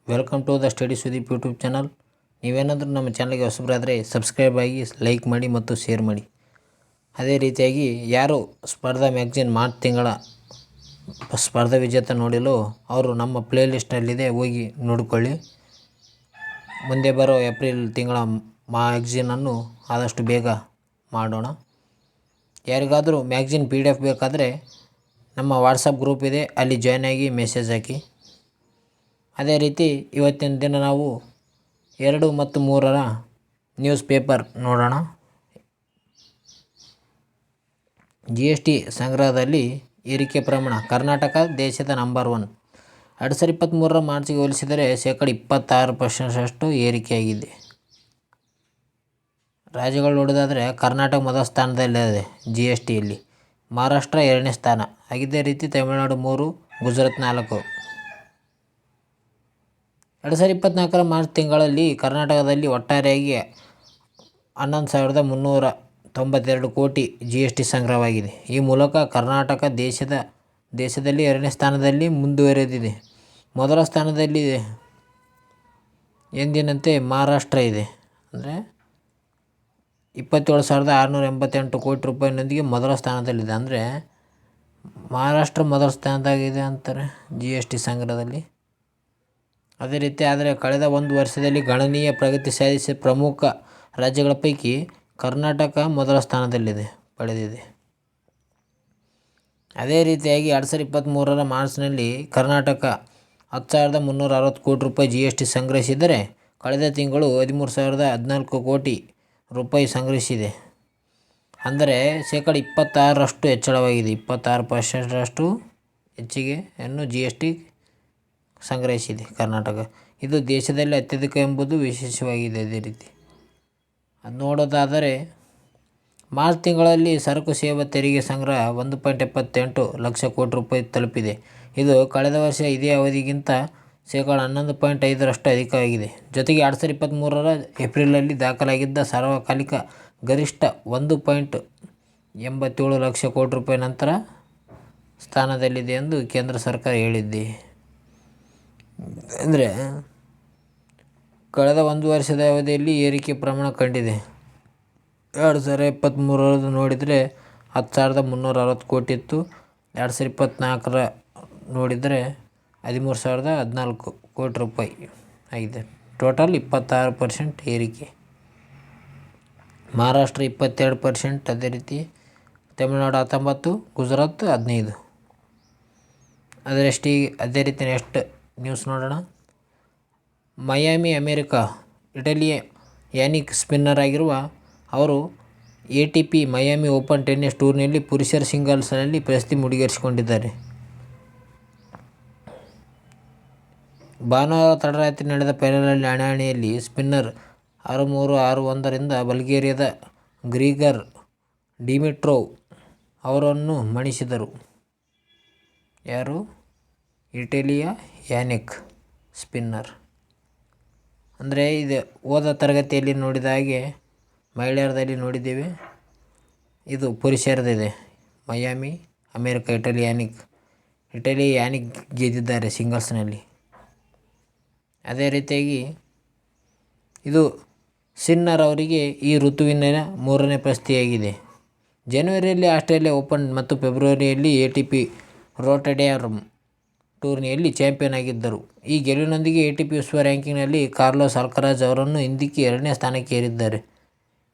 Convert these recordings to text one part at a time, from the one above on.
Welcome to the study Sudeep YouTube channel. ನೀವೇನಾದರೂ ನಮ್ಮ ಚಾನಲ್ಗೆ ಹೊಸಬರಾದರೆ ಸಬ್ಸ್ಕ್ರೈಬ್ ಆಗಿ, ಲೈಕ್ ಮಾಡಿ ಮತ್ತು ಶೇರ್ ಮಾಡಿ. ಅದೇ ರೀತಿಯಾಗಿ ಯಾರು ಸ್ಪರ್ಧಾ ಮ್ಯಾಗ್ಝಿನ್ ಮಾರ್ಚ್ ತಿಂಗಳ ಸ್ಪರ್ಧಾ ವಿಜೇತ ನೋಡಿಲು ಅವರು ನಮ್ಮ ಪ್ಲೇ ಲಿಸ್ಟ್ನಲ್ಲಿದೆ, ಹೋಗಿ ನೋಡಿಕೊಳ್ಳಿ. ಮುಂದೆ ಬರೋ ಏಪ್ರಿಲ್ ತಿಂಗಳ ಮ್ಯಾಗ್ಝಿನನ್ನು ಆದಷ್ಟು ಬೇಗ ಮಾಡೋಣ. ಯಾರಿಗಾದರೂ ಮ್ಯಾಗ್ಝಿನ್ PDF ಬೇಕಾದರೆ ನಮ್ಮ ವಾಟ್ಸಪ್ ಗ್ರೂಪ್ ಇದೆ, ಅಲ್ಲಿ ಜಾಯ್ನ್ ಆಗಿ ಮೆಸೇಜ್ ಹಾಕಿ. ಅದೇ ರೀತಿ ಇವತ್ತಿನ ದಿನ ನಾವು 2 ಮತ್ತು 3ರ ನ್ಯೂಸ್ ಪೇಪರ್ ನೋಡೋಣ. GST ಸಂಗ್ರಹದಲ್ಲಿ ಏರಿಕೆ ಪ್ರಮಾಣ ಕರ್ನಾಟಕ ದೇಶದ ನಂಬರ್ 1. 2023ರ ಮಾರ್ಚ್ಗೆ ಹೋಲಿಸಿದರೆ 26% ಏರಿಕೆಯಾಗಿದೆ. ರಾಜ್ಯಗಳು ನೋಡೋದಾದರೆ ಕರ್ನಾಟಕ ಮೊದಲ ಸ್ಥಾನದಲ್ಲಿದೆ GSTಯಲ್ಲಿ, ಮಹಾರಾಷ್ಟ್ರ 2ನೇ ಸ್ಥಾನ. ಇದೇ ರೀತಿ ತಮಿಳುನಾಡು 3, ಗುಜರಾತ್ 4. 2024ರ ಮಾರ್ಚ್ ತಿಂಗಳಲ್ಲಿ ಕರ್ನಾಟಕದಲ್ಲಿ ಒಟ್ಟಾರೆಯಾಗಿ 11,392 ಕೋಟಿ GST ಸಂಗ್ರಹವಾಗಿದೆ. ಈ ಮೂಲಕ ಕರ್ನಾಟಕ ದೇಶದಲ್ಲಿ 2ನೇ ಸ್ಥಾನದಲ್ಲಿ ಮುಂದುವರೆದಿದೆ. ಮೊದಲ ಸ್ಥಾನದಲ್ಲಿ ಎಂದಿನಂತೆ ಮಹಾರಾಷ್ಟ್ರ ಇದೆ. ಅಂದರೆ 27,688 ಕೋಟಿ ರೂಪಾಯಿನೊಂದಿಗೆ ಮೊದಲ ಸ್ಥಾನದಲ್ಲಿದೆ. ಅಂದರೆ ಮಹಾರಾಷ್ಟ್ರ ಮೊದಲ ಸ್ಥಾನದಾಗಿದೆ ಅಂತಾರೆ GST ಸಂಗ್ರಹದಲ್ಲಿ. ಅದೇ ರೀತಿ ಆದರೆ ಕಳೆದ ಒಂದು ವರ್ಷದಲ್ಲಿ ಗಣನೀಯ ಪ್ರಗತಿ ಸಾಧಿಸಿದ ಪ್ರಮುಖ ರಾಜ್ಯಗಳ ಪೈಕಿ ಕರ್ನಾಟಕ ಮೊದಲ ಸ್ಥಾನದಲ್ಲಿದೆ ಪಡೆದಿದೆ. ಅದೇ ರೀತಿಯಾಗಿ 2023ರ ಮಾರ್ಚ್ನಲ್ಲಿ ಕರ್ನಾಟಕ 10,360 ಕೋಟಿ ರೂಪಾಯಿ GST ಸಂಗ್ರಹಿಸಿದರೆ, ಕಳೆದ ತಿಂಗಳು 13,014 ಕೋಟಿ ರೂಪಾಯಿ ಸಂಗ್ರಹಿಸಿದೆ. ಅಂದರೆ 26% ಹೆಚ್ಚಳವಾಗಿದೆ. 26% ಹೆಚ್ಚಿಗೆಯನ್ನು GST ಸಂಗ್ರಹಿಸಿದೆ ಕರ್ನಾಟಕ. ಇದು ದೇಶದಲ್ಲಿ ಅತ್ಯಧಿಕ ಎಂಬುದು ವಿಶೇಷವಾಗಿದೆ. ಅದೇ ರೀತಿ ಅದು ನೋಡೋದಾದರೆ ಮಾರ್ಚ್ ತಿಂಗಳಲ್ಲಿ ಸರಕು ಸೇವಾ ತೆರಿಗೆ ಸಂಗ್ರಹ 1.78 ಲಕ್ಷ ಕೋಟಿ ರೂಪಾಯಿ ತಲುಪಿದೆ. ಇದು ಕಳೆದ ವರ್ಷ ಇದೇ ಅವಧಿಗಿಂತ 11.5% ಅಧಿಕವಾಗಿದೆ. ಜೊತೆಗೆ 2023ರ ಏಪ್ರಿಲಲ್ಲಿ ದಾಖಲಾಗಿದ್ದ ಸಾರ್ವಕಾಲಿಕ ಗರಿಷ್ಠ 1.87 ಲಕ್ಷ ಕೋಟಿ ರೂಪಾಯಿ ನಂತರ ಸ್ಥಾನದಲ್ಲಿದೆ ಎಂದು ಕೇಂದ್ರ ಸರ್ಕಾರ ಹೇಳಿದೆ. ಅಂದರೆ ಕಳೆದ ಒಂದು ವರ್ಷದ ಅವಧಿಯಲ್ಲಿ ಏರಿಕೆ ಪ್ರಮಾಣ ಕಂಡಿದೆ. 2023ರ ನೋಡಿದರೆ 10,360 ಕೋಟಿ ಇತ್ತು. 2024ರ ನೋಡಿದರೆ 13,014 ಕೋಟಿ ರೂಪಾಯಿ ಆಗಿದೆ. ಟೋಟಲ್ 26% ಏರಿಕೆ. ಮಹಾರಾಷ್ಟ್ರ 22%, ಅದೇ ರೀತಿ ತಮಿಳುನಾಡು 19%, ಗುಜರಾತ್ 15%. ಅದೇ ರೀತಿ ನೆಕ್ಸ್ಟ್ ನ್ಯೂಸ್ ನೋಡೋಣ. ಮಯಾಮಿ ಅಮೆರಿಕ ಇಟಲಿಯ ಯಾನಿಕ್ ಸ್ಪಿನ್ನರ್ ಆಗಿರುವ ಅವರು ATP ಮಯಾಮಿ ಓಪನ್ ಟೆನ್ನಿಸ್ ಟೂರ್ನಿಯಲ್ಲಿ ಪುರುಷರ ಸಿಂಗಲ್ಸ್ನಲ್ಲಿ ಪ್ರಶಸ್ತಿ ಮುಡಿಗೇರಿಸಿಕೊಂಡಿದ್ದಾರೆ. ಭಾನುವಾರ ತಡರಾತ್ರಿ ನಡೆದ ಫೈನಲ್ ಹಣಾಹಣಿಯಲ್ಲಿ ಸ್ಪಿನ್ನರ್ 6-3, 6-1ರಿಂದ ಬಲ್ಗೇರಿಯಾದ ಗ್ರಿಗರ್ ಡಿಮಿಟ್ರೋವ್ ಅವರನ್ನು ಮಣಿಸಿದರು. ಯಾರು? ಇಟಲಿಯ ಯಾನಿಕ್ ಸ್ಪಿನ್ನರ್. ಅಂದರೆ ಇದು ಹೋದ ತರಗತಿಯಲ್ಲಿ ನೋಡಿದ ಹಾಗೆ ಮಹಿಳೆಯರದಲ್ಲಿ ನೋಡಿದ್ದೇವೆ, ಇದು ಪುರುಷರದಿದೆ. ಮಯಾಮಿ ಅಮೆರಿಕ ಇಟಲಿ ಯಾನಿಕ್ ಗೆದ್ದಿದ್ದಾರೆ ಸಿಂಗಲ್ಸ್ನಲ್ಲಿ. ಅದೇ ರೀತಿಯಾಗಿ ಇದು ಸಿನ್ನರ್ ಅವರಿಗೆ ಈ ಋತುವಿನ 3ನೇ ಪ್ರಶಸ್ತಿಯಾಗಿದೆ. ಜನವರಿಯಲ್ಲಿ ಆಸ್ಟ್ರೇಲಿಯಾ ಓಪನ್ ಮತ್ತು ಫೆಬ್ರವರಿಯಲ್ಲಿ ATP ರೋಟರ್ಡ್ಯಾಮ್ ಟೂರ್ನಿಯಲ್ಲಿ ಚಾಂಪಿಯನ್ ಆಗಿದ್ದರು. ಈ ಗೆಲುವಿನೊಂದಿಗೆ ATP ವಿಶ್ವ ರ್ಯಾಂಕಿಂಗ್ನಲ್ಲಿ ಕಾರ್ಲೋಸ್ ಅಲ್ಕರಾಜ್ ಅವರನ್ನು ಹಿಂದಿಕ್ಕಿ 2ನೇ ಸ್ಥಾನಕ್ಕೆ ಏರಿದ್ದಾರೆ.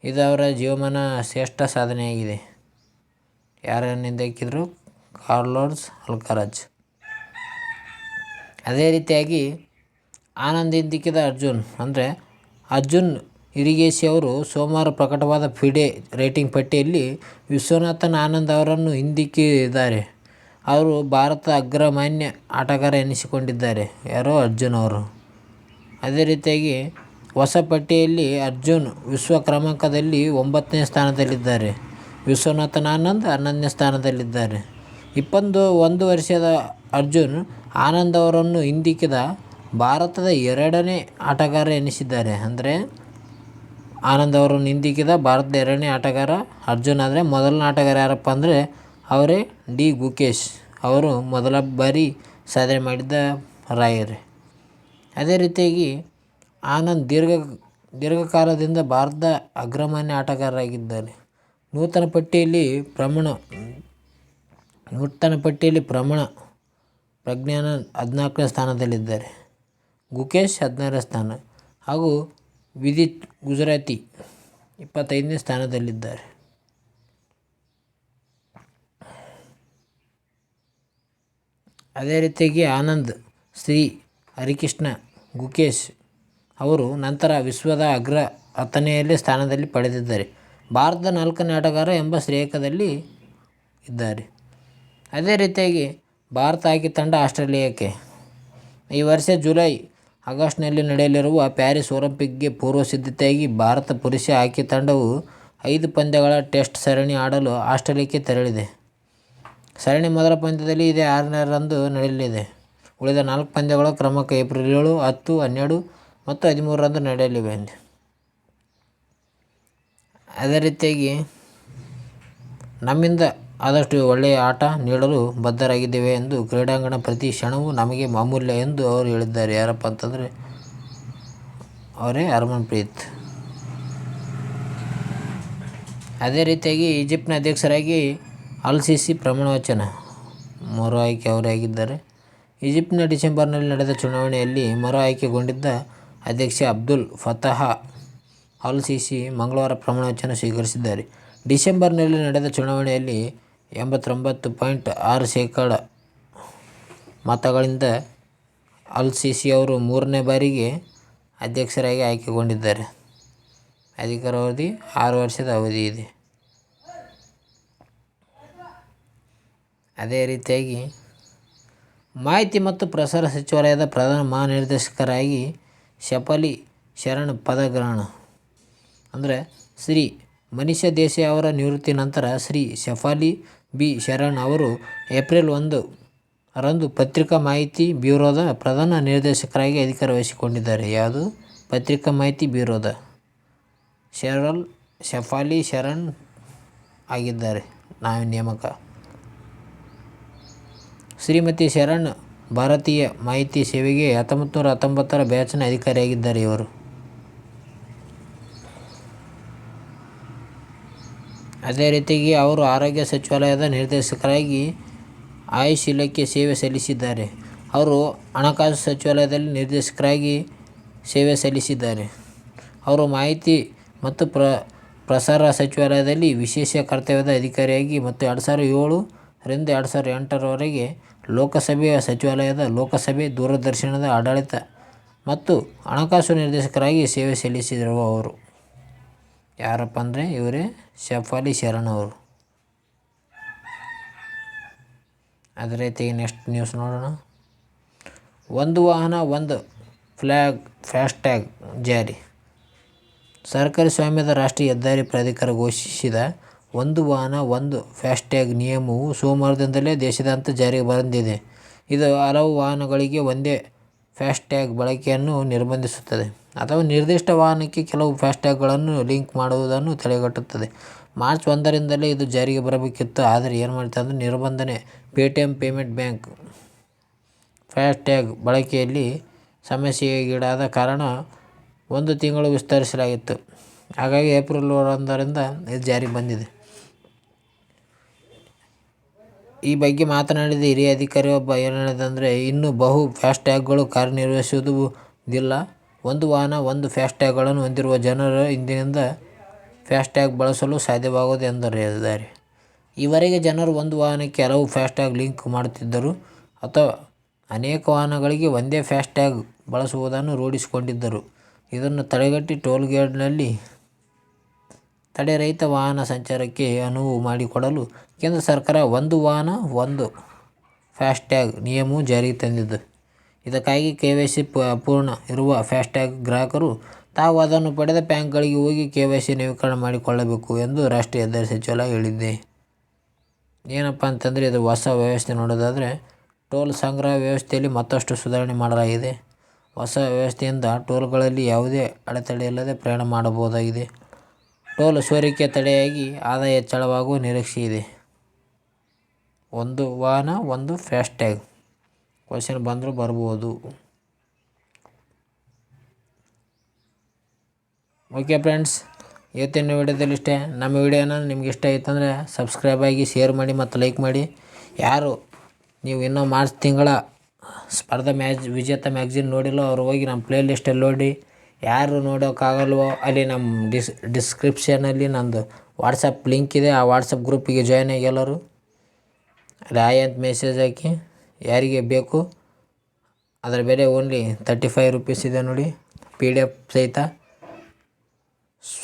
ಇದು ಅವರ ಜೀವಮಾನ ಶ್ರೇಷ್ಠ ಸಾಧನೆಯಾಗಿದೆ. ಯಾರನ್ನು ಹಿಂದಿಕ್ಕಿದ್ರು? Carlos Alcaraz. ಅದೇ ರೀತಿಯಾಗಿ ಆನಂದ್ ಹಿಂದಿಕ್ಕಿದ ಅರ್ಜುನ್. ಅಂದರೆ ಅರ್ಜುನ್ ಇರಿಗೇಸಿ ಅವರು ಸೋಮವಾರ ಪ್ರಕಟವಾದ FIDE ರೇಟಿಂಗ್ ಪಟ್ಟಿಯಲ್ಲಿ ವಿಶ್ವನಾಥನ್ ಆನಂದ್ ಅವರನ್ನು ಹಿಂದಿಕ್ಕಿದ್ದಾರೆ. ಅವರು ಭಾರತದ ಅಗ್ರಮಾನ್ಯ ಆಟಗಾರ ಎನಿಸಿಕೊಂಡಿದ್ದಾರೆ. ಯಾರೋ ಅರ್ಜುನ್ ಅವರು. ಅದೇ ರೀತಿಯಾಗಿ ಹೊಸ ಪಟ್ಟಿಯಲ್ಲಿ ಅರ್ಜುನ್ ವಿಶ್ವ ಕ್ರಮಾಂಕದಲ್ಲಿ 9ನೇ ಸ್ಥಾನದಲ್ಲಿದ್ದಾರೆ. ವಿಶ್ವನಾಥನ್ ಆನಂದ್ 11ನೇ ಸ್ಥಾನದಲ್ಲಿದ್ದಾರೆ. 21 ವರ್ಷದ ಅರ್ಜುನ್ ಆನಂದ್ ಅವರನ್ನು ಹಿಂದಿಕ್ಕಿದ ಭಾರತದ 2ನೇ ಆಟಗಾರ ಎನಿಸಿದ್ದಾರೆ. ಅಂದರೆ ಆನಂದ್ ಅವರನ್ನು ಹಿಂದಿಕ್ಕಿದ ಭಾರತದ 2ನೇ ಆಟಗಾರ ಅರ್ಜುನ್. ಆದರೆ ಮೊದಲನೇ ಆಟಗಾರ ಯಾರಪ್ಪ ಅಂದರೆ ಅವರೇ ಡಿ ಗುಕೇಶ್ ಅವರು ಮೊದಲ ಬಾರಿ ಸಾಧನೆ ಮಾಡಿದ್ದ ರಾಯರೇ. ಅದೇ ರೀತಿಯಾಗಿ ಆನಂದ್ ದೀರ್ಘಕಾಲದಿಂದ ಭಾರತದ ಅಗ್ರಮಾನ್ಯ ಆಟಗಾರರಾಗಿದ್ದಾರೆ. ನೂತನ ಪಟ್ಟಿಯಲ್ಲಿ ಪ್ರಜ್ಞಾನ 14ನೇ ಸ್ಥಾನದಲ್ಲಿದ್ದಾರೆ. ಗುಕೇಶ್ 16ನೇ ಸ್ಥಾನ ಹಾಗೂ ವಿದಿತ್ ಗುಜರಾತಿ 25ನೇ ಸ್ಥಾನದಲ್ಲಿದ್ದಾರೆ. ಅದೇ ರೀತಿಯಾಗಿ ಆನಂದ್, ಶ್ರೀ ಹರಿಕೃಷ್ಣ, ಗುಕೇಶ್ ಅವರು ನಂತರ ವಿಶ್ವದ ಅಗ್ರ 10ನೇ ಸ್ಥಾನದಲ್ಲಿ ಪಡೆದಿದ್ದಾರೆ. ಭಾರತದ 4ನೇ ಆಟಗಾರ ಎಂಬ ಶ್ರೇಯಾಂಕದಲ್ಲಿ ಇದ್ದಾರೆ. ಅದೇ ರೀತಿಯಾಗಿ ಭಾರತ ಹಾಕಿ ತಂಡ ಆಸ್ಟ್ರೇಲಿಯಾಕ್ಕೆ ಈ ವರ್ಷ ಜುಲೈ-ಆಗಸ್ಟ್ನಲ್ಲಿ ನಡೆಯಲಿರುವ ಪ್ಯಾರಿಸ್ ಒಲಿಂಪಿಕ್ಗೆ ಪೂರ್ವ ಸಿದ್ಧತೆಯಾಗಿ ಭಾರತ ಪುರುಷ ಹಾಕಿ ತಂಡವು 5 ಪಂದ್ಯಗಳ ಟೆಸ್ಟ್ ಸರಣಿ ಆಡಲು ಆಸ್ಟ್ರೇಲಿಯಾಕ್ಕೆ ತೆರಳಿದೆ. ಸರಣಿ ಮೊದಲ ಪಂದ್ಯದಲ್ಲಿ ಇದೇ 6ರಂದು ನಡೆಯಲಿದೆ. ಉಳಿದ 4 ಪಂದ್ಯಗಳು ಕ್ರಮಕ್ಕೆ ಏಪ್ರಿಲ್ 7, 10, 12 ಮತ್ತು 13ರಂದು ನಡೆಯಲಿವೆ. ಅದೇ ರೀತಿಯಾಗಿ ನಮ್ಮಿಂದ ಆದಷ್ಟು ಒಳ್ಳೆಯ ಆಟ ನೀಡಲು ಬದ್ಧರಾಗಿದ್ದೇವೆ ಎಂದು ಕ್ರೀಡಾಂಗಣ ಪ್ರತಿ ಕ್ಷಣವೂ ನಮಗೆ ಅಮೂಲ್ಯ ಎಂದು ಅವರು ಹೇಳಿದ್ದಾರೆ. ಯಾರಪ್ಪ ಅಂತಂದರೆ ಅವರೇ ಹರ್ಮನ್ಪ್ರೀತ್. ಅದೇ ರೀತಿಯಾಗಿ ಈಜಿಪ್ಟ್ನ ಅಧ್ಯಕ್ಷರಾಗಿ ಅಲ್ ಸಿಸಿ ಪ್ರಮಾಣವಚನ ಮರು ಆಯ್ಕೆ ಅವರೇ ಆಗಿದ್ದಾರೆ. ಈಜಿಪ್ಟ್ನ ಡಿಸೆಂಬರ್ನಲ್ಲಿ ನಡೆದ ಚುನಾವಣೆಯಲ್ಲಿ ಮರು ಆಯ್ಕೆಗೊಂಡಿದ್ದ ಅಧ್ಯಕ್ಷ ಅಬ್ದುಲ್ ಫತಾಹ್ ಅಲ್ ಸಿಸಿ ಮಂಗಳವಾರ ಪ್ರಮಾಣವಚನ ಸ್ವೀಕರಿಸಿದ್ದಾರೆ. ಡಿಸೆಂಬರ್ನಲ್ಲಿ ನಡೆದ ಚುನಾವಣೆಯಲ್ಲಿ 89.6% ಮತಗಳಿಂದ ಅಲ್ ಸಿಸಿ ಅವರು 3ನೇ ಬಾರಿಗೆ ಅಧ್ಯಕ್ಷರಾಗಿ ಆಯ್ಕೆಗೊಂಡಿದ್ದಾರೆ. ಅಧಿಕಾರಾವಧಿ 6 ವರ್ಷದ ಅವಧಿ ಇದೆ. ಅದೇ ರೀತಿಯಾಗಿ ಮಾಹಿತಿ ಮತ್ತು ಪ್ರಸಾರ ಸಚಿವಾಲಯದ ಪ್ರಧಾನ ಮಹಾನಿರ್ದೇಶಕರಾಗಿ ಶಫಾಲಿ ಶರಣ್ ಪದಗ್ರಹಣ. ಅಂದರೆ ಶ್ರೀ ಮನೀಷ್ ದೇಸಾಯಿ ಅವರ ನಿವೃತ್ತಿ ನಂತರ ಶ್ರೀ ಶಫಾಲಿ ಬಿ ಶರಣ್ ಅವರು ಏಪ್ರಿಲ್ 1ರಂದು ಪತ್ರಿಕಾ ಮಾಹಿತಿ ಬ್ಯೂರೋದ ಪ್ರಧಾನ ನಿರ್ದೇಶಕರಾಗಿ ಅಧಿಕಾರ ವಹಿಸಿಕೊಂಡಿದ್ದಾರೆ. ಯಾವುದು? ಪತ್ರಿಕಾ ಮಾಹಿತಿ ಬ್ಯೂರೋದ ಶಫಾಲಿ ಶರಣ್ ಆಗಿದ್ದಾರೆ ನೇಮಕ. ಶ್ರೀಮತಿ ಶರಣ್ ಭಾರತೀಯ ಮಾಹಿತಿ ಸೇವೆಗೆ 1919ರ ಬ್ಯಾಚ್ನ ಅಧಿಕಾರಿಯಾಗಿದ್ದಾರೆ. ಇವರು ಅದೇ ರೀತಿಯಾಗಿ ಅವರು ಆರೋಗ್ಯ ಸಚಿವಾಲಯದ ನಿರ್ದೇಶಕರಾಗಿ ಆಯುಷ್ ಇಲಾಖೆ ಸೇವೆ ಸಲ್ಲಿಸಿದ್ದಾರೆ. ಅವರು ಹಣಕಾಸು ಸಚಿವಾಲಯದಲ್ಲಿ ನಿರ್ದೇಶಕರಾಗಿ ಸೇವೆ ಸಲ್ಲಿಸಿದ್ದಾರೆ. ಅವರು ಮಾಹಿತಿ ಮತ್ತು ಪ್ರಸಾರ ಸಚಿವಾಲಯದಲ್ಲಿ ವಿಶೇಷ ಕರ್ತವ್ಯದ ಅಧಿಕಾರಿಯಾಗಿ ಮತ್ತು 2007ರಿಂದ 2008ರವರೆಗೆ ಲೋಕಸಭೆಯ ಸಚಿವಾಲಯದ ಲೋಕಸಭೆ ದೂರದರ್ಶನದ ಆಡಳಿತ ಮತ್ತು ಹಣಕಾಸು ನಿರ್ದೇಶಕರಾಗಿ ಸೇವೆ ಸಲ್ಲಿಸಿರುವವರು. ಯಾರಪ್ಪ ಅಂದರೆ ಇವರೇ ಶಫಾಲಿ ಶರಣ್ ಅವರು. ಅದೇ ರೀತಿಯಾಗಿ ನೆಕ್ಸ್ಟ್ ನ್ಯೂಸ್ ನೋಡೋಣ. ಒಂದು ವಾಹನ ಒಂದು ಫಾಸ್ಟ್ಯಾಗ್ ಜಾರಿ. ಸರ್ಕಾರಿ ಸ್ವಾಮ್ಯದ ರಾಷ್ಟ್ರೀಯ ಹೆದ್ದಾರಿ ಪ್ರಾಧಿಕಾರ ಘೋಷಿಸಿದ ಒಂದು ವಾಹನ ಒಂದು ಫಾಸ್ಟ್ಯಾಗ್ ನಿಯಮವು ಸೋಮವಾರದಿಂದಲೇ ದೇಶಾದ್ಯಂತ ಜಾರಿಗೆ ಬಂದಿದೆ. ಇದು ಹಲವು ವಾಹನಗಳಿಗೆ ಒಂದೇ ಫಾಸ್ಟ್ಯಾಗ್ ಬಳಕೆಯನ್ನು ನಿರ್ಬಂಧಿಸುತ್ತದೆ ಅಥವಾ ನಿರ್ದಿಷ್ಟ ವಾಹನಕ್ಕೆ ಕೆಲವು ಫಾಸ್ಟ್ಯಾಗ್ಗಳನ್ನು ಲಿಂಕ್ ಮಾಡುವುದನ್ನು ತಡೆಗಟ್ಟುತ್ತದೆ. ಮಾರ್ಚ್ 1ರಿಂದಲೇ ಇದು ಜಾರಿಗೆ ಬರಬೇಕಿತ್ತು. ಆದರೆ ಏನು ಮಾಡ್ತಾರೆ ನಿರ್ಬಂಧನೆ ಪೇಟಿಎಂ ಪೇಮೆಂಟ್ ಬ್ಯಾಂಕ್ ಫಾಸ್ಟ್ಯಾಗ್ ಬಳಕೆಯಲ್ಲಿ ಸಮಸ್ಯೆಗೀಡಾದ ಕಾರಣ 1 ತಿಂಗಳು ವಿಸ್ತರಿಸಲಾಗಿತ್ತು. ಹಾಗಾಗಿ ಏಪ್ರಿಲ್ 1ರಿಂದ ಇದು ಜಾರಿಗೆ ಬಂದಿದೆ. ಈ ಬಗ್ಗೆ ಮಾತನಾಡಿದ ಹಿರಿಯ ಅಧಿಕಾರಿಯೊಬ್ಬ ಏನು ಹೇಳಿದಂದರೆ, ಇನ್ನು ಬಹು ಫಾಸ್ಟ್ಯಾಗ್ಗಳು ಕಾರ್ಯನಿರ್ವಹಿಸುವುದಿಲ್ಲ. ಒಂದು ವಾಹನ ಒಂದು ಫಾಸ್ಟ್ಯಾಗ್ಗಳನ್ನು ಹೊಂದಿರುವ ಜನರು ಇಂದಿನಿಂದ ಫಾಸ್ಟ್ಯಾಗ್ ಬಳಸಲು ಸಾಧ್ಯವಾಗುವುದು ಎಂದು ಹೇಳಿದ್ದಾರೆ. ಈವರೆಗೆ ಜನರು ಒಂದು ವಾಹನಕ್ಕೆ ಹಲವು ಫಾಸ್ಟ್ಯಾಗ್ ಲಿಂಕ್ ಮಾಡುತ್ತಿದ್ದರು ಅಥವಾ ಅನೇಕ ವಾಹನಗಳಿಗೆ ಒಂದೇ ಫಾಸ್ಟ್ಯಾಗ್ ಬಳಸುವುದನ್ನು ರೂಢಿಸಿಕೊಂಡಿದ್ದರು. ಇದನ್ನು ತಡೆಗಟ್ಟಿ ಟೋಲ್ಗೇಟ್ನಲ್ಲಿ ತಡೆರಹಿತ ವಾಹನ ಸಂಚಾರಕ್ಕೆ ಅನುವು ಮಾಡಿಕೊಡಲು ಕೇಂದ್ರ ಸರ್ಕಾರ ಒಂದು ವಾಹನ ಒಂದು ಫಾಸ್ಟ್ಯಾಗ್ ನಿಯಮವು ಜಾರಿಗೆ ತಂದಿದ್ದು. ಇದಕ್ಕಾಗಿ KYC ಅಪೂರ್ಣ ಇರುವ ಫಾಸ್ಟ್ಯಾಗ್ ಗ್ರಾಹಕರು ತಾವು ಅದನ್ನು ಪಡೆದ ಬ್ಯಾಂಕ್ಗಳಿಗೆ ಹೋಗಿ KYC ನವೀಕರಣ ಮಾಡಿಕೊಳ್ಳಬೇಕು ಎಂದು ರಾಷ್ಟ್ರೀಯ ಹೆದ್ದಾರಿ ಸಚಿವಾಲಯ ಹೇಳಿದೆ. ಏನಪ್ಪ ಅಂತಂದರೆ ಇದು ಹೊಸ ವ್ಯವಸ್ಥೆ ನೋಡೋದಾದರೆ ಟೋಲ್ ಸಂಗ್ರಹ ವ್ಯವಸ್ಥೆಯಲ್ಲಿ ಮತ್ತಷ್ಟು ಸುಧಾರಣೆ ಮಾಡಲಾಗಿದೆ. ಹೊಸ ವ್ಯವಸ್ಥೆಯಿಂದ ಟೋಲ್ಗಳಲ್ಲಿ ಯಾವುದೇ ಅಡೆತಡೆಯಿಲ್ಲದೆ ಪ್ರಯಾಣ ಮಾಡಬಹುದಾಗಿದೆ. ಟೋಲ್ ಸೋರಿಕೆ ತಡೆಯಾಗಿ ಆದಾಯ ಹೆಚ್ಚಳವಾಗುವ ನಿರೀಕ್ಷೆ ಇದೆ. ಒಂದು ವಾಹನ ಒಂದು ಫಾಸ್ಟ್ಯಾಗ್ ಕ್ವಶ್ಚನ್ ಬಂದರೂ ಬರ್ಬೋದು. ಓಕೆ ಫ್ರೆಂಡ್ಸ್, ಇವತ್ತಿನ ವಿಡಿಯೋದಲ್ಲಿ ಇಷ್ಟೇ. ನಮ್ಮ ವಿಡಿಯೋನ ನಿಮ್ಗೆ ಇಷ್ಟ ಆಯ್ತಂದರೆ ಸಬ್ಸ್ಕ್ರೈಬ್ ಆಗಿ, ಶೇರ್ ಮಾಡಿ ಮತ್ತು ಲೈಕ್ ಮಾಡಿ. ಯಾರು ನೀವು ಇನ್ನೂ ಮಾರ್ಚ್ ತಿಂಗಳ ಸ್ಪರ್ಧಾ ವಿಜೇತ ಮ್ಯಾಗ್ಝಿನ್ ನೋಡಿಲ್ಲೋ ಅವ್ರು ಹೋಗಿ ನಮ್ಮ ಪ್ಲೇ ಲಿಸ್ಟಲ್ಲಿ ನೋಡಿ. ಯಾರು ನೋಡೋಕ್ಕಾಗಲ್ವೋ ಅಲ್ಲಿ ನಮ್ಮ ಡಿಸ್ಕ್ರಿಪ್ಷನಲ್ಲಿ ನಂದು ವಾಟ್ಸಪ್ ಲಿಂಕ್ ಇದೆ. ಆ ವಾಟ್ಸಪ್ ಗ್ರೂಪಿಗೆ ಜಾಯ್ನ್ ಆಗಿ ಎಲ್ಲರೂ. ಅಲ್ಲಿ ಆಯ್ ಅಂತ ಮೆಸೇಜ್ ಹಾಕಿ. ಯಾರಿಗೆ ಬೇಕು ಅದರ ಬೆಲೆ ಓನ್ಲಿ 35 ರೂಪೀಸ್ ಇದೆ ನೋಡಿ. PDF ಸಹಿತ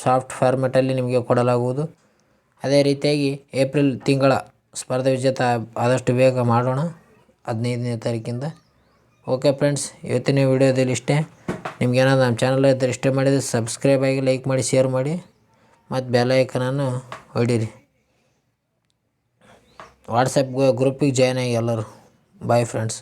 ಸಾಫ್ಟ್ ಫಾರ್ಮೆಟಲ್ಲಿ ನಿಮಗೆ ಕೊಡಲಾಗುವುದು. ಅದೇ ರೀತಿಯಾಗಿ ಏಪ್ರಿಲ್ ತಿಂಗಳ ಸ್ಪರ್ಧಾ ವಿಜೇತ ಆದಷ್ಟು ಬೇಗ ಮಾಡೋಣ, 15ನೇ ತಾರೀಕಿಂದ. ಓಕೆ ಫ್ರೆಂಡ್ಸ್, ಇವತ್ತಿನ ವಿಡಿಯೋದಲ್ಲಿ ಇಷ್ಟೇ. ನಿಮ್ಗೇನಾದ್ರು ನಮ್ಮ ಚಾನಲ್ ಇದ್ದರೆ ಇಷ್ಟ ಮಾಡಿದರೆ ಸಬ್ಸ್ಕ್ರೈಬ್ ಆಗಿ, ಲೈಕ್ ಮಾಡಿ, ಶೇರ್ ಮಾಡಿ ಮತ್ತು ಬೆಲ್ ಐಕನನ್ನು ಹೊಡೀರಿ. ವಾಟ್ಸಪ್ ಗ್ರೂಪಿಗೆ ಜಾಯ್ನ್ ಆಗಿ ಎಲ್ಲರೂ. Bye friends.